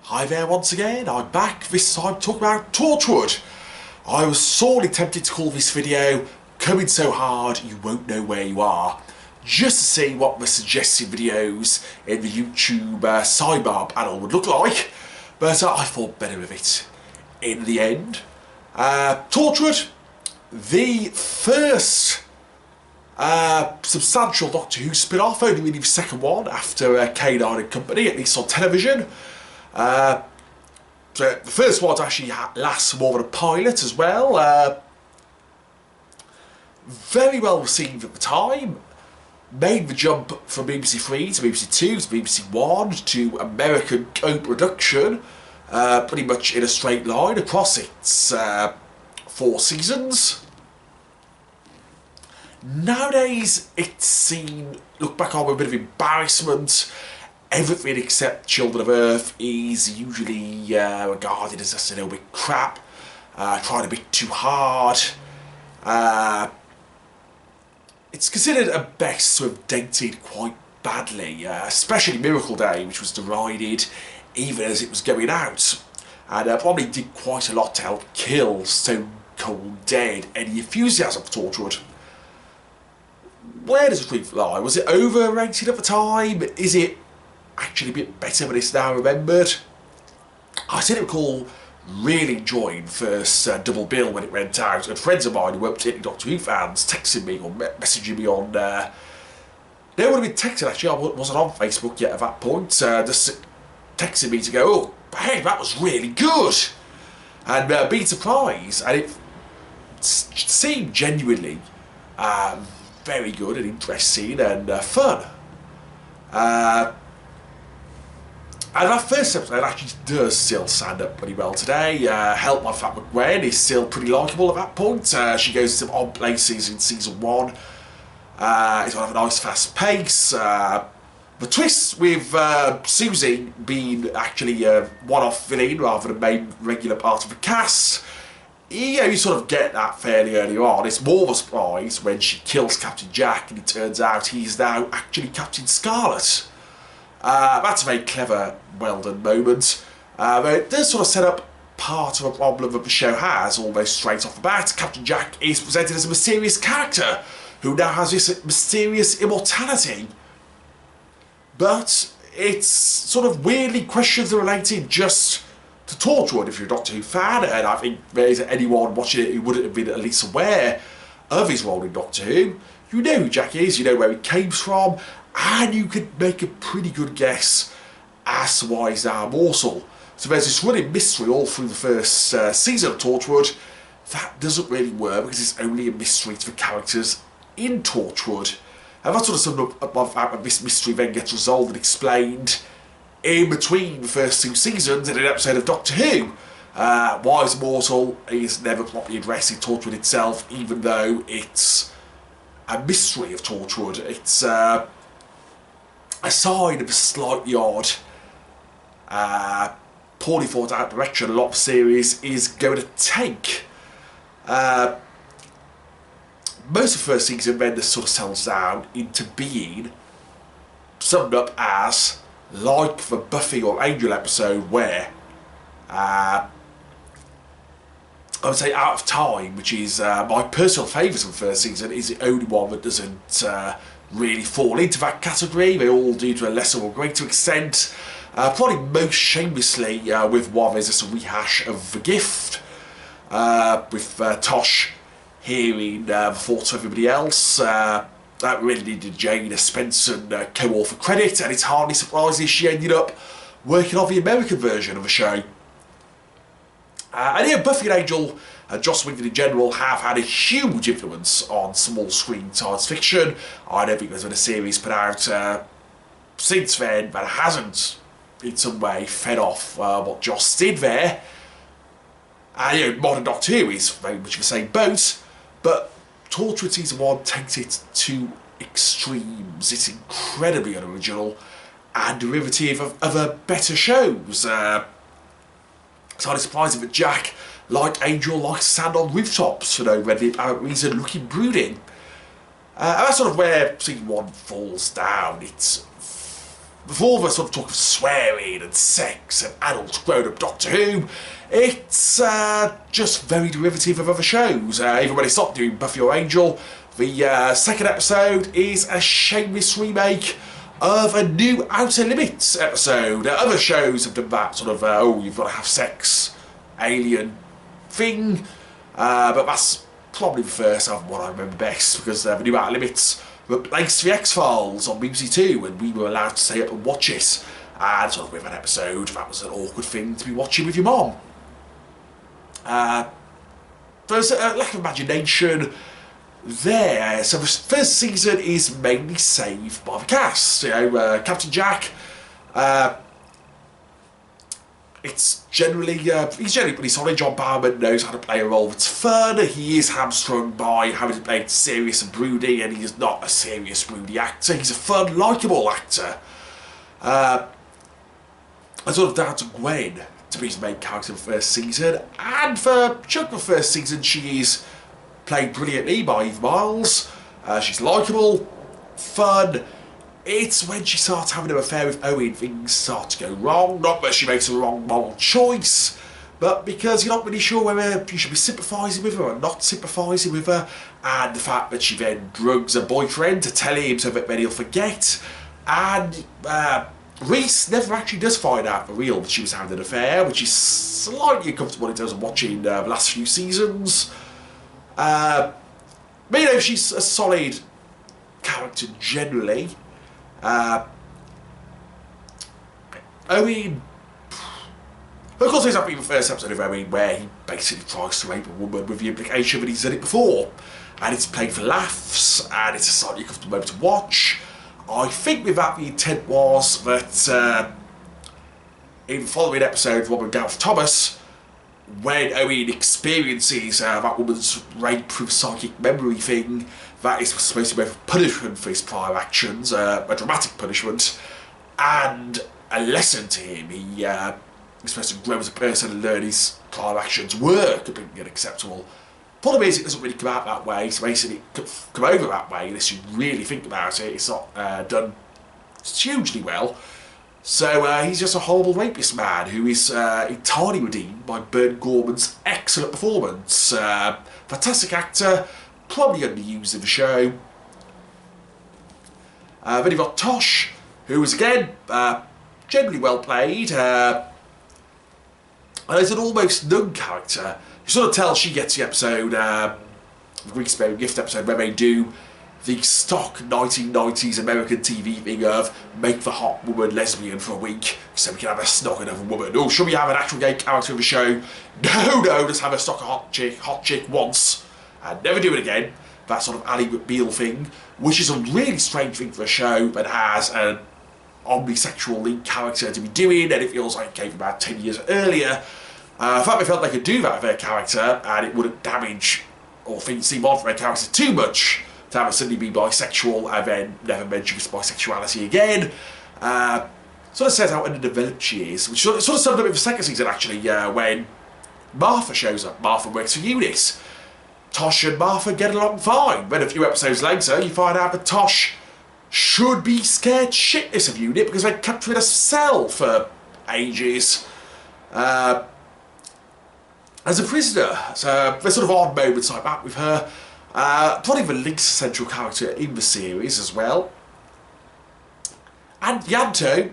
Hi there once again, I'm back, this time talking about Torchwood. I was sorely tempted to call this video Coming So Hard You Won't Know Where You Are, just to see what the suggested videos in the YouTube sidebar panel would look like, but I thought better of it in the end. Torchwood, the first substantial Doctor Who spin-off, only really the second one after K9 and Company, at least on television. So the first one actually lasts more than a pilot as well. Very well received at the time. Made the jump from BBC 3 to BBC 2 to BBC 1 to American co-production, pretty much in a straight line across its 4 seasons. Nowadays, it's seen, look back on with a bit of embarrassment. Everything except Children of Earth is usually regarded as just a little bit crap, tried a bit too hard. It's considered at best to have dated quite badly, especially Miracle Day, which was derided even as it was going out, and probably did quite a lot to help kill Stone Cold Dead any enthusiasm for Torchwood. Where does the truth lie? Was it overrated at the time? Is it actually a bit better than it's now remembered? I seem to recall really enjoying the first double bill when it went out, and friends of mine who weren't particularly Doctor Who fans texting me or messaging me on they would have been texting, actually, I wasn't on Facebook yet at that point, just texting me to go, oh hey, that was really good, and being surprised, and it seemed genuinely very good and interesting and fun. And that first episode actually does still stand up pretty well today. Helped by Fat McGwen is still pretty likeable at that point. She goes to some odd places in season 1. It's got a nice fast pace. The twist with Susie being actually a one-off villain rather than main regular part of the cast, you sort of get that fairly early on. It's more of a surprise when she kills Captain Jack and it turns out he's now actually Captain Scarlet. That's a very clever, well-done moment. But it does sort of set up part of a problem that the show has almost straight off the bat. Captain Jack is presented as a mysterious character who now has this mysterious immortality. But it's sort of weirdly questions are related just to Torchwood if you're a Doctor Who fan, and I think there isn't anyone watching it who wouldn't have been at least aware of his role in Doctor Who. You know who Jack is, you know where he came from, and you could make a pretty good guess as to why he's now immortal. So there's this running mystery all through the first season of Torchwood that doesn't really work because it's only a mystery to the characters in Torchwood. And that's sort of summed up when this mystery then gets resolved and explained in between the first 2 seasons in an episode of Doctor Who. Why he's immortal is never properly addressed in Torchwood itself, even though it's a mystery of Torchwood. It's a sign of a slightly odd, poorly thought out direction a lot of the series is going to take. Most of the first season then this sort of settles down into being summed up as like the Buffy or Angel episode where I would say Out of Time, which is my personal favourite of the first season, is the only one that doesn't really fall into that category. They all do to a lesser or greater extent. Probably most shamelessly with one, there's just a rehash of The Gift, with Tosh hearing the thoughts of everybody else. That really needed Jane a Spencer co-author credit, and it's hardly surprising she ended up working on the American version of the show. And yeah, Buffy and Angel and Joss Whedon in general have had a huge influence on small screen science fiction. I don't think there's been a series put out since then that hasn't in some way fed off what Joss did there. And modern Doctor Who is very much the same boat, but Torchwood season 1 takes it to extremes. It's incredibly unoriginal and derivative of other better shows. It's hardly surprising that Jack, like Angel, likes to stand on rooftops for no really apparent reason, looking brooding. And that's sort of where season 1 falls down. It's before the sort of talk of swearing and sex and adult grown-up Doctor Who, it's just very derivative of other shows. Even when they stopped doing Buffy or Angel, the second episode is a shameless remake of a new Outer Limits episode. Other shows have done that sort of, oh, you've got to have sex, alien thing, but that's probably the first of what I remember best, because the new Outer Limits replaced the X-Files on BBC Two, and we were allowed to stay up and watch it. And sort of with an episode, that was an awkward thing to be watching with your mom. There's a lack of imagination there. So the first season is mainly saved by the cast. You know, Captain Jack. It's generally he's generally pretty solid. John Barrowman knows how to play a role that's fun. He is hamstrung by having to play serious and broody, and he is not a serious, broody actor. He's a fun, likeable actor. And sort of down to Gwen to be his main character of the first season, and for chunk of the first season, she is played brilliantly by Eve Miles. She's likeable, fun. It's when she starts having an affair with Owen things start to go wrong. Not that she makes a wrong moral choice, but because you're not really sure whether you should be sympathising with her or not sympathising with her, and the fact that she then drugs her boyfriend to tell him so that then he'll forget. And Reese never actually does find out for real that she was having an affair, which is slightly uncomfortable in terms of watching the last few seasons. But you know, she's a solid character generally. Owen, of course, there's that being the first episode of Owen where he basically tries to rape a woman with the implication that he's done it before, and it's played for laughs, and it's a slightly uncomfortable moment to watch. I think with that the intent was that in the following episode, Robin Gareth Thomas, when Owen experiences that woman's rape through psychic memory thing, that is supposed to be both punishment for his prior actions, a dramatic punishment, and a lesson to him. He is supposed to grow as a person and learn his prior actions were completely unacceptable. Problem is, it doesn't really come out that way, so basically it come over that way unless you really think about it. It's not done hugely well. So he's just a horrible rapist man who is entirely redeemed by Bern Gorman's excellent performance. Fantastic actor, probably underused in the show. Then you've got Tosh, who is again generally well played. And is an almost nun character. You sort of tell she gets the episode, the Greek Sparing Gift episode, where they do the stock 1990s American TV thing of make the hot woman lesbian for a week so we can have a snog another woman. Oh, should we have an actual gay character of the show? No, just have a stock a hot chick once and never do it again. That sort of Ally McBeal thing, which is a really strange thing for a show that has an omnisexual lead character to be doing, and it feels like it came about 10 years earlier. In fact, they felt they could do that with their character and it wouldn't damage or things seem odd for their character too much to have her suddenly be bisexual and then never mention his bisexuality again. Sort of says how underdeveloped she is, which sort of summed up in the second season actually, when Martha shows up. Martha works for Eunice. Tosh and Martha get along fine. Then a few episodes later, you find out that Tosh should be scared shitless of Eunice because they kept her in a cell for ages. As a prisoner. So there's sort of odd moments like that with her. Probably the least central character in the series as well. And Yanto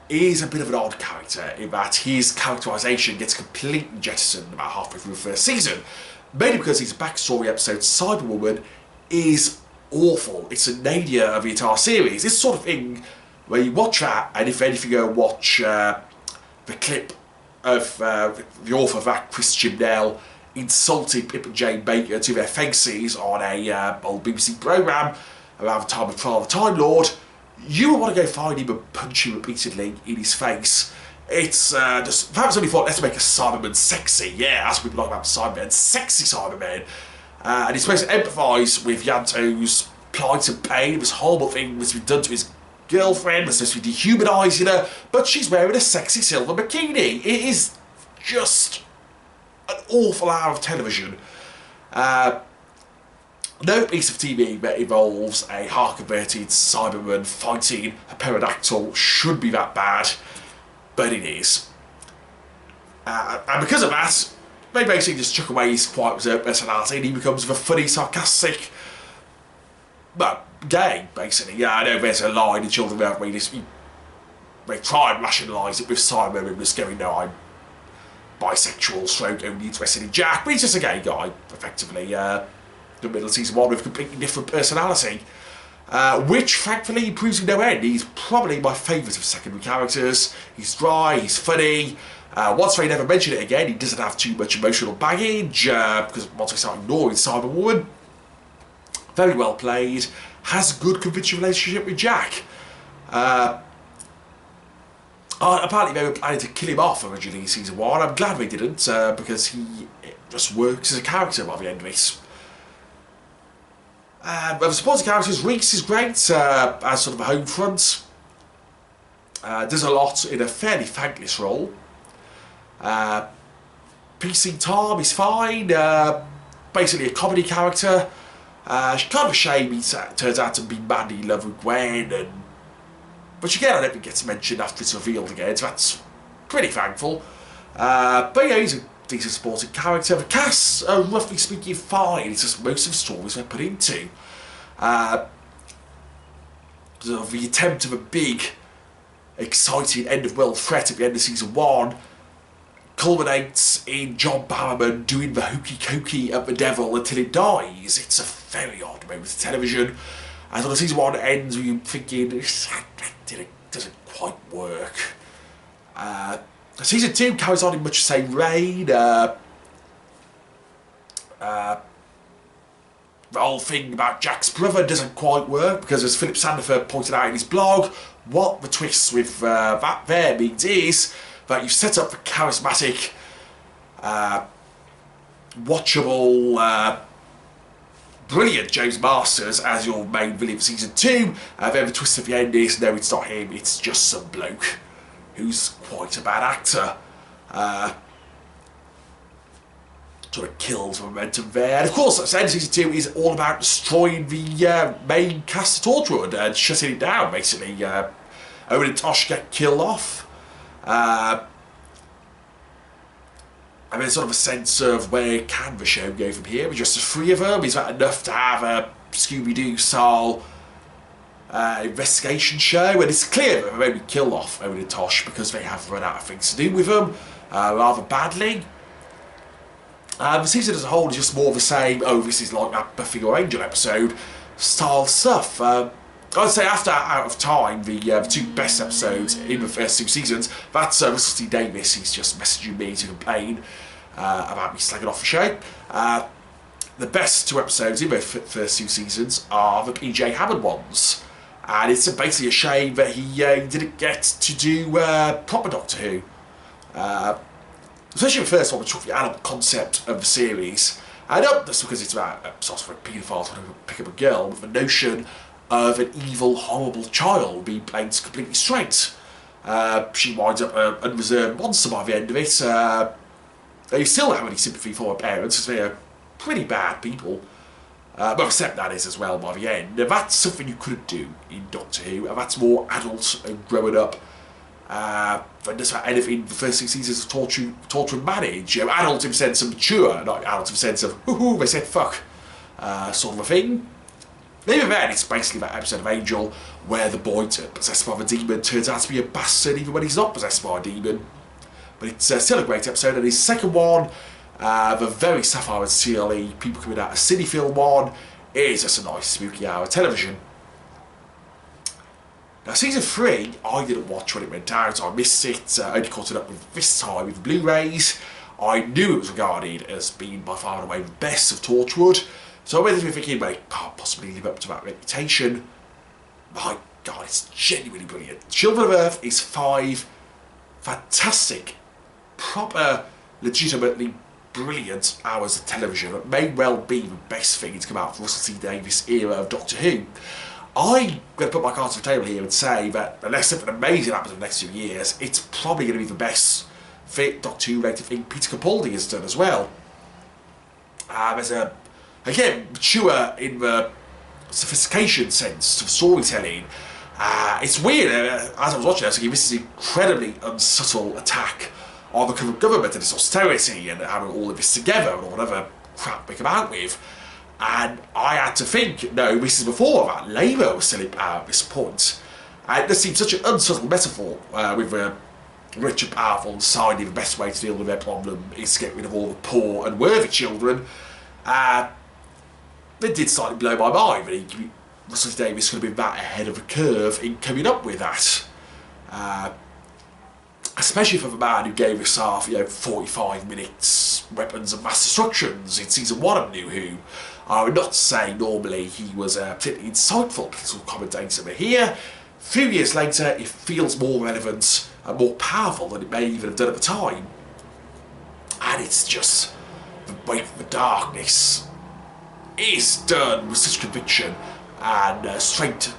is a bit of an odd character in that his characterisation gets completely jettisoned about halfway through the first season. Mainly because his backstory episode, Cyberwoman, is awful. It's a nadir of the entire series. This sort of thing where you watch that, and if anything, you go watch the clip of the author of that, Chris Chibnall, insulting Pip and Jane Baker to their faces on a old BBC programme around the time of Trial of the Time Lord, you would want to go find him and punch him repeatedly in his face. It's just, perhaps only thought, let's make a Cyberman sexy. Yeah, that's what people like about Cybermen, sexy Cybermen. And he's supposed to empathise with Yanto's plight and pain. This horrible thing that's been done to his girlfriend, was supposed to be dehumanising her, but she's wearing a sexy silver bikini. It is just an awful hour of television. No piece of TV that involves a hard-converted Cyberman fighting a pterodactyl should be that bad, but it is. And because of that, they basically just chuck away his quite reserved personality and he becomes the funny, sarcastic, well, gay, basically. Yeah, I know there's a line in Children Without Readers. They try and rationalise it with Simon and just going, no, I'm bisexual, stroke, only interested in Jack, but he's just a gay guy, effectively. The middle of season 1 with a completely different personality, which thankfully improves to no end. He's probably my favourite of secondary characters. He's dry, he's funny. Once they never mention it again, he doesn't have too much emotional baggage, because once we start ignoring Cyberwoman, very well played, has a good convincing relationship with Jack. Apparently they were planning to kill him off originally in season 1. I'm glad they didn't, because he just works as a character by the end of it. The supporting characters, Reese is great as sort of a home front. Does a lot in a fairly thankless role. PC Tom is fine. Basically a comedy character. It's kind of a shame he turns out to be madly in love with Gwen, which again I don't think gets mentioned after it's revealed again, so that's pretty thankful. But yeah, he's a decent supporting character. The cast are roughly speaking fine, it's just most of the stories they're put into. Sort of the attempt of a big, exciting end-of-world threat at the end of season 1 culminates in John Barrowman doing the hokey-cokey at the devil until it dies. It's a very odd moment of television. And when season 1 ends with you thinking, that doesn't quite work. Season 2 carries on in much the same vein. The whole thing about Jack's brother doesn't quite work because, as Philip Sandefur pointed out in his blog, what the twist with that there means is that you've set up the charismatic, watchable, brilliant James Masters as your main villain for season 2, and then the twist at the end is, no, it's not him, it's just some bloke who's quite a bad actor. Sort of kills the momentum there. And of course, as I said, season 2 is all about destroying the main cast of Torchwood and shutting it down, basically. Owen and Tosh get killed off. And there's sort of a sense of where can the show go from here with just the 3 of them? Is that enough to have a Scooby-Doo style investigation show? And it's clear that they may be killed off Owen and Tosh because they have run out of things to do with them rather badly. The season as a whole is just more of the same, oh, this is like that Buffy or Angel episode style stuff. I'd say after Out of Time, the 2 best episodes in the first 2 seasons, that's Russell T Davies. He's just messaging me to complain about me slagging off the show. The best 2 episodes in the first 2 seasons are the PJ Hammond ones. And it's basically a shame that he didn't get to do proper Doctor Who. Especially the first one, which took the adult concept of the series. And that's because it's about sort of a paedophile trying to pick up a girl with the notion of an evil, horrible child being played completely straight. She winds up an unreserved monster by the end of it. They still don't have any sympathy for her parents because they are pretty bad people. But except that is as well by the end. Now, that's something you couldn't do in Doctor Who, and that's more adult and growing up. Than just about anything the first 6 seasons of Torchwood manage. You know, adult in the sense of mature, not adult in the sense of, hoo-hoo, they said fuck, sort of a thing. Even then, it's basically that episode of Angel where the boy possessed by the demon turns out to be a bastard even when he's not possessed by a demon. But it's still a great episode, and his second one, the very sapphire and steely, people coming out of city film one, is just a nice spooky hour of television. Now, season 3, I didn't watch when it went out. I missed it. Only caught it up with this time with Blu-rays. I knew it was regarded as being by far and away the best of Torchwood. So I went into it thinking, well, it can't possibly live up to that reputation. My God, it's genuinely brilliant. Children of Earth is 5 fantastic, proper, legitimately brilliant hours of television. It may well be the best thing to come out of Russell T Davies' era of Doctor Who. I'm going to put my cards on the table here and say that unless something amazing happens in the next few years, it's probably going to be the best fit Doctor Who related thing Peter Capaldi has done as well. There's a again, mature in the sophistication sense of storytelling. It's weird, as I was watching, I was thinking this is an incredibly unsubtle attack on the current government and its austerity and having all of this together and whatever crap they come out with. And I had to think, no, this is before that. Labour was still in power at this point. And this seems such an unsubtle metaphor with the rich and powerful deciding the best way to deal with their problem is to get rid of all the poor and worthy children. It did slightly blow my mind that Russell Davies could have been that ahead of the curve in coming up with that. Especially for the man who gave us 45 minutes weapons of mass destructions in season 1 of New Who. I would not say normally he was a particularly insightful political commentator, but here, a few years later, it feels more relevant and more powerful than it may even have done at the time. And it's just the weight of the darkness is done with such conviction and straight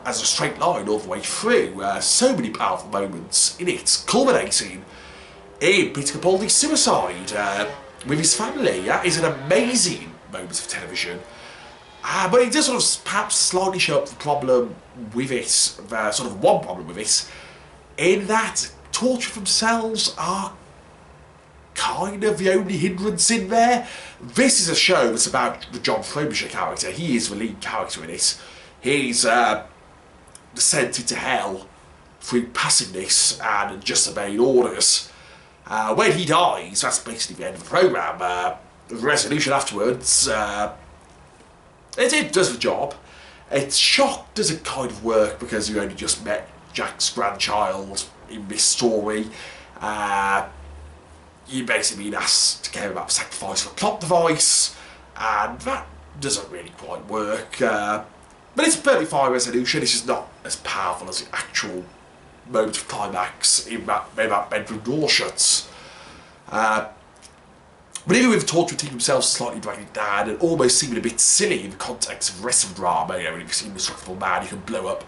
as a straight line all the way through. So many powerful moments in it, culminating in Peter Capaldi's suicide with his family. That is an amazing moment of television. But it does sort of perhaps slightly show up the problem with it, sort of one problem with it, in that Torchwood themselves are kind of the only hindrance in there. This is a show that's about the John Frobisher character. He is the lead character in it. He's sent into hell through passiveness and just obeying orders. When he dies, that's basically the end of the programme. The resolution afterwards, it does the job. It's shock doesn't kind of work because you only just met Jack's grandchild in this story. You basically been asked to care about sacrifice for a plot device, and that doesn't really quite work. But it's a perfectly fine resolution. It's just not as powerful as the actual moment of climax in that bedroom door shuts. But even with the Torchwood team themselves slightly dragging it down and almost seeming a bit silly in the context of the rest of the drama, when you've seen an indestructible man you can blow up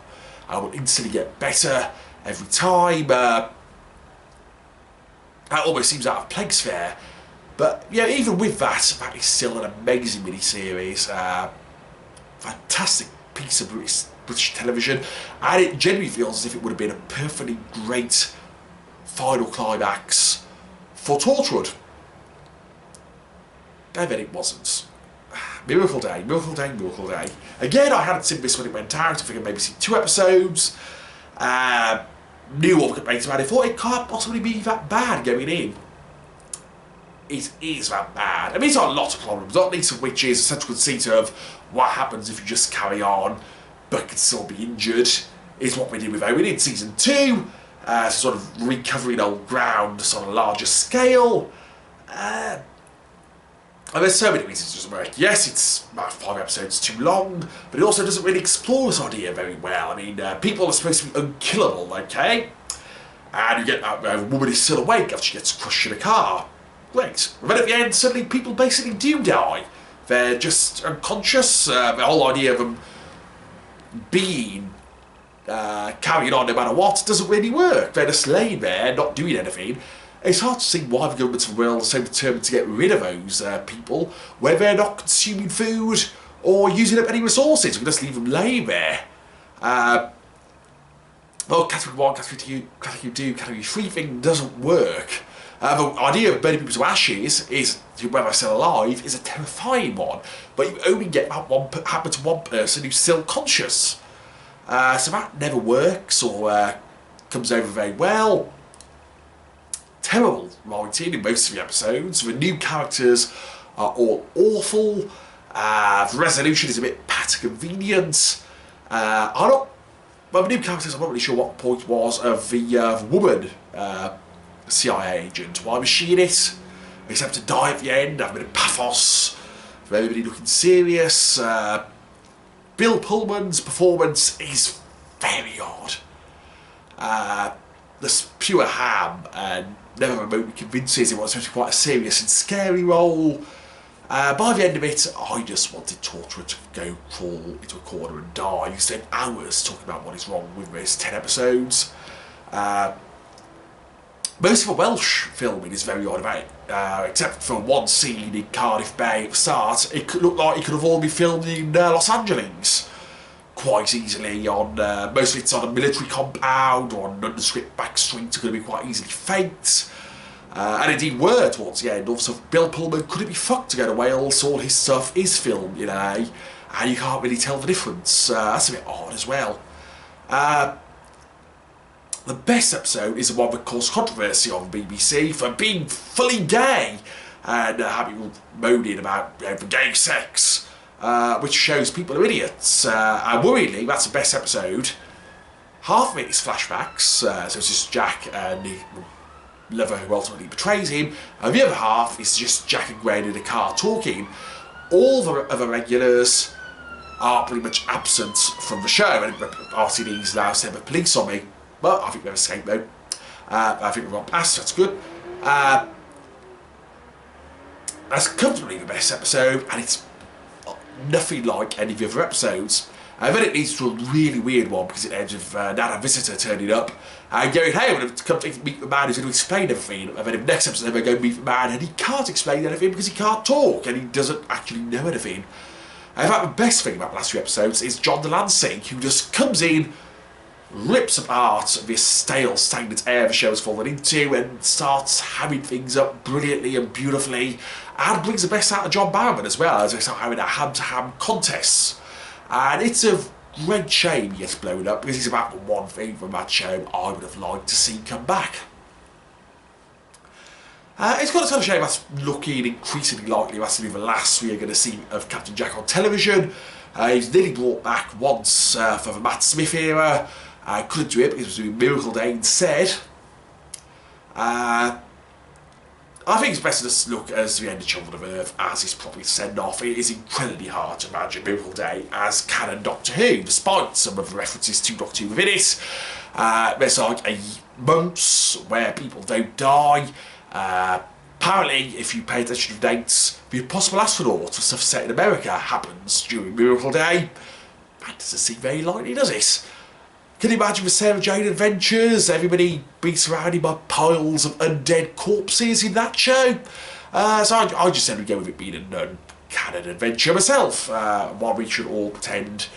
and will instantly get better every time. That almost seems out of place there. But yeah, even with that, that is still an amazing miniseries. Fantastic piece of British television, and it genuinely feels as if it would have been a perfectly great final climax for Torchwood. And then it wasn't. Miracle day, miracle day, miracle day. Again, I hadn't seen this when it went out. I think I'd maybe seen 2 episodes. Knew all the complaints about it. Thought it can't possibly be that bad going in. It is that bad. I mean, it's got a lot of problems, not least of which is a central conceit of what happens if you just carry on but can still be injured, is what we did with Owen in season 2, sort of recovering old ground on a larger scale. And there's so many reasons it doesn't work. Yes, it's about 5 episodes too long, but it also doesn't really explore this idea very well. I mean, people are supposed to be unkillable, okay? And you get that woman is still awake after she gets crushed in a car. Great. But then at the end, suddenly people basically do die. They're just unconscious. The whole idea of them being carrying on no matter what doesn't really work. They're just laying there, not doing anything. It's hard to see why the governments of the world are so determined to get rid of those people when they're not consuming food or using up any resources. We just leave them laying there. Well, category 1, category 2, category 2, category 3 thing doesn't work. The idea of burning people to ashes is, when they're still alive, is a terrifying one. But you only get that happen to one person who's still conscious. So that never works or comes over very well. Terrible writing in most of the episodes. The new characters are all awful. The resolution is a bit pat convenient. The new characters, I'm not really sure what the point was of the woman CIA agent. Why was she in it? Except to die at the end, have a bit of pathos, for everybody looking serious. Bill Pullman's performance is very odd. This pure ham and never remotely convinces it was supposed to be quite a serious and scary role. By the end of it, I just wanted Torchwood to go crawl into a corner and die. You spent hours talking about what is wrong with this 10 episodes. Most of the Welsh filming is very odd about it, except for one scene in Cardiff Bay at the start. It could look like it could have all been filmed in Los Angeles quite easily. On most of it's on a military compound or on nondescript back streets are going to be quite easily faked. And indeed were towards the end. Also, Bill Pullman couldn't be fucked to go to Wales. All his stuff is filmed in LA, and you can't really tell the difference. That's a bit odd as well. The best episode is the one that caused controversy on the BBC for being fully gay and having moaning about gay sex, which shows people are idiots. And worryingly, that's the best episode. Half of it is flashbacks, so it's just Jack and the lover who ultimately betrays him, and the other half is just Jack and Gwen in a car talking. All the other regulars are pretty much absent from the show, and RTD's now sent the police on me. But I think they've escaped though. I think we've gone past, that's good. That's comfortably the best episode, and it's nothing like any of the other episodes. And then it leads to a really weird one because it ends with Nana Visitor turning up and going, hey, I'm going to come to meet the man who's going to explain everything. And then in the next episode, they go meet the man and he can't explain anything because he can't talk and he doesn't actually know anything. And in fact, the best thing about the last few episodes is John Delancey, who just comes in, rips apart this stale, stagnant air the show's fallen into and starts hamming things up brilliantly and beautifully, and brings the best out of John Barrowman as well, as they start having a ham-to-ham contests. And it's a great shame he gets blown up, because he's about the one thing from that show I would have liked to see come back. It's got a ton of shame that's looking increasingly likely that's to be the last we are going to see of Captain Jack on television. He's nearly brought back once for the Matt Smith era. Couldn't do it because it was doing Miracle Day instead. I think it's best to just look as the end of Children of Earth as his properly send off. It is incredibly hard to imagine Miracle Day as canon Doctor Who, despite some of the references to Doctor Who within it. There's like a months where people don't die. Apparently, if you pay attention to dates, the Impossible Astronaut for stuff set in America happens during Miracle Day. That doesn't seem very likely, does it? Can you imagine the Sarah Jane Adventures? Everybody being surrounded by piles of undead corpses in that show. So I just said we'd go with it being a non-canon adventure myself. While we should all pretend,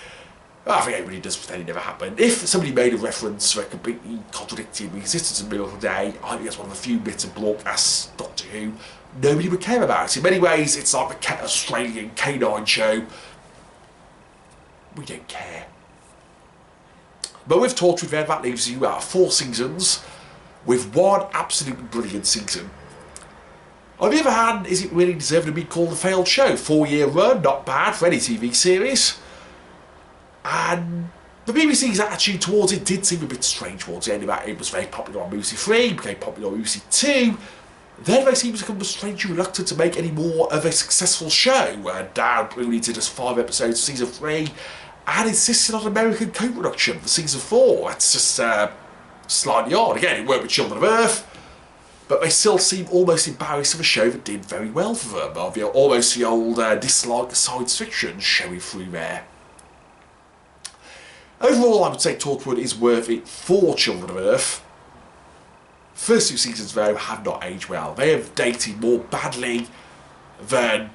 I think everybody does pretend it never happened. If somebody made a reference that completely contradicted the existence of Miracle Day, I think that's one of the few bits of broadcast Doctor Who nobody would care about. In many ways, it's like the Australian K9 show. We don't care. But with Torchwood, that leaves you 4 seasons with one absolutely brilliant season. On the other hand, is it really deserving to be called a failed show? 4-year run, not bad for any TV series. And the BBC's attitude towards it did seem a bit strange towards the end of that. It was very popular on BBC 3, became popular on BBC 2. Then they seem to become strangely reluctant to make any more of a successful show. Down really to just 5 episodes of season 3. And insisted on American co-production for season 4. That's just slightly odd. Again, it worked with Children of Earth, but they still seem almost embarrassed of a show that did very well for them. Almost the old dislike science fiction showing through there. Overall, I would say Torchwood is worth it for Children of Earth. First 2 seasons, though, have not aged well. They have dated more badly than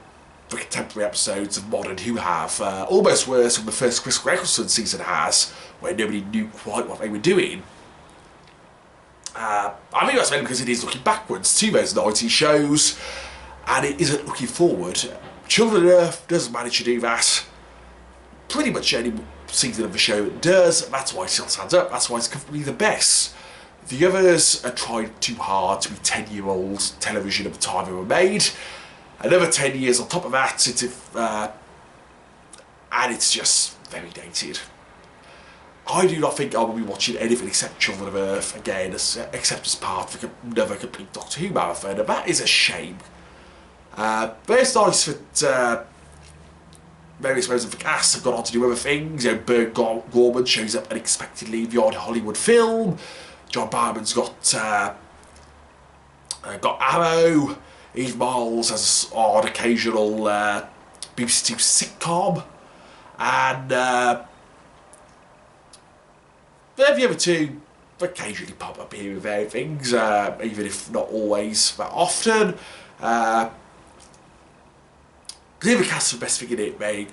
the contemporary episodes of modern Who have. Almost worse than the first Chris Eccleston season has, where nobody knew quite what they were doing. I think that's mainly because it is looking backwards to those 90s shows, and it isn't looking forward. Children of Earth doesn't manage to do that. Pretty much any season of the show it does. That's why it still stands up. That's why it's comfortably the best. The others are trying too hard to be 10-year-old television at the time they were made. Another 10 years on top of that, and it's just very dated. I do not think I will be watching anything except Children of Earth again, except as part of another complete Doctor Who marathon, and that is a shame. But it's nice that various members of the cast have gone on to do other things. Bert Gorman shows up unexpectedly in the odd Hollywood film. John Barrowman's got Arrow. Eve Miles has an odd occasional BBC 2 sitcom, and the other 2 occasionally pop up here with various things, even if not always that often. Clearly the cast are best figured it, they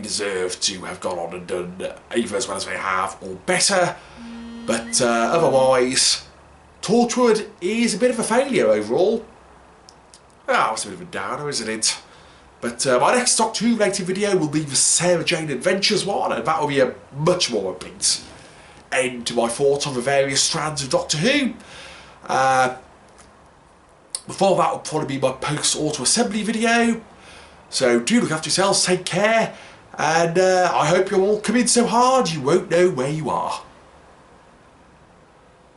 deserve to have gone on and done either as well as they have or better, but otherwise Torchwood is a bit of a failure overall. It's a bit of a downer, isn't it? But my next Doctor Who related video will be the Sarah Jane Adventures one, and that will be a much more upbeat end to my thoughts on the various strands of Doctor Who. Before that will probably be my post-auto assembly video. So do look after yourselves, take care, and I hope you'll all come in so hard you won't know where you are.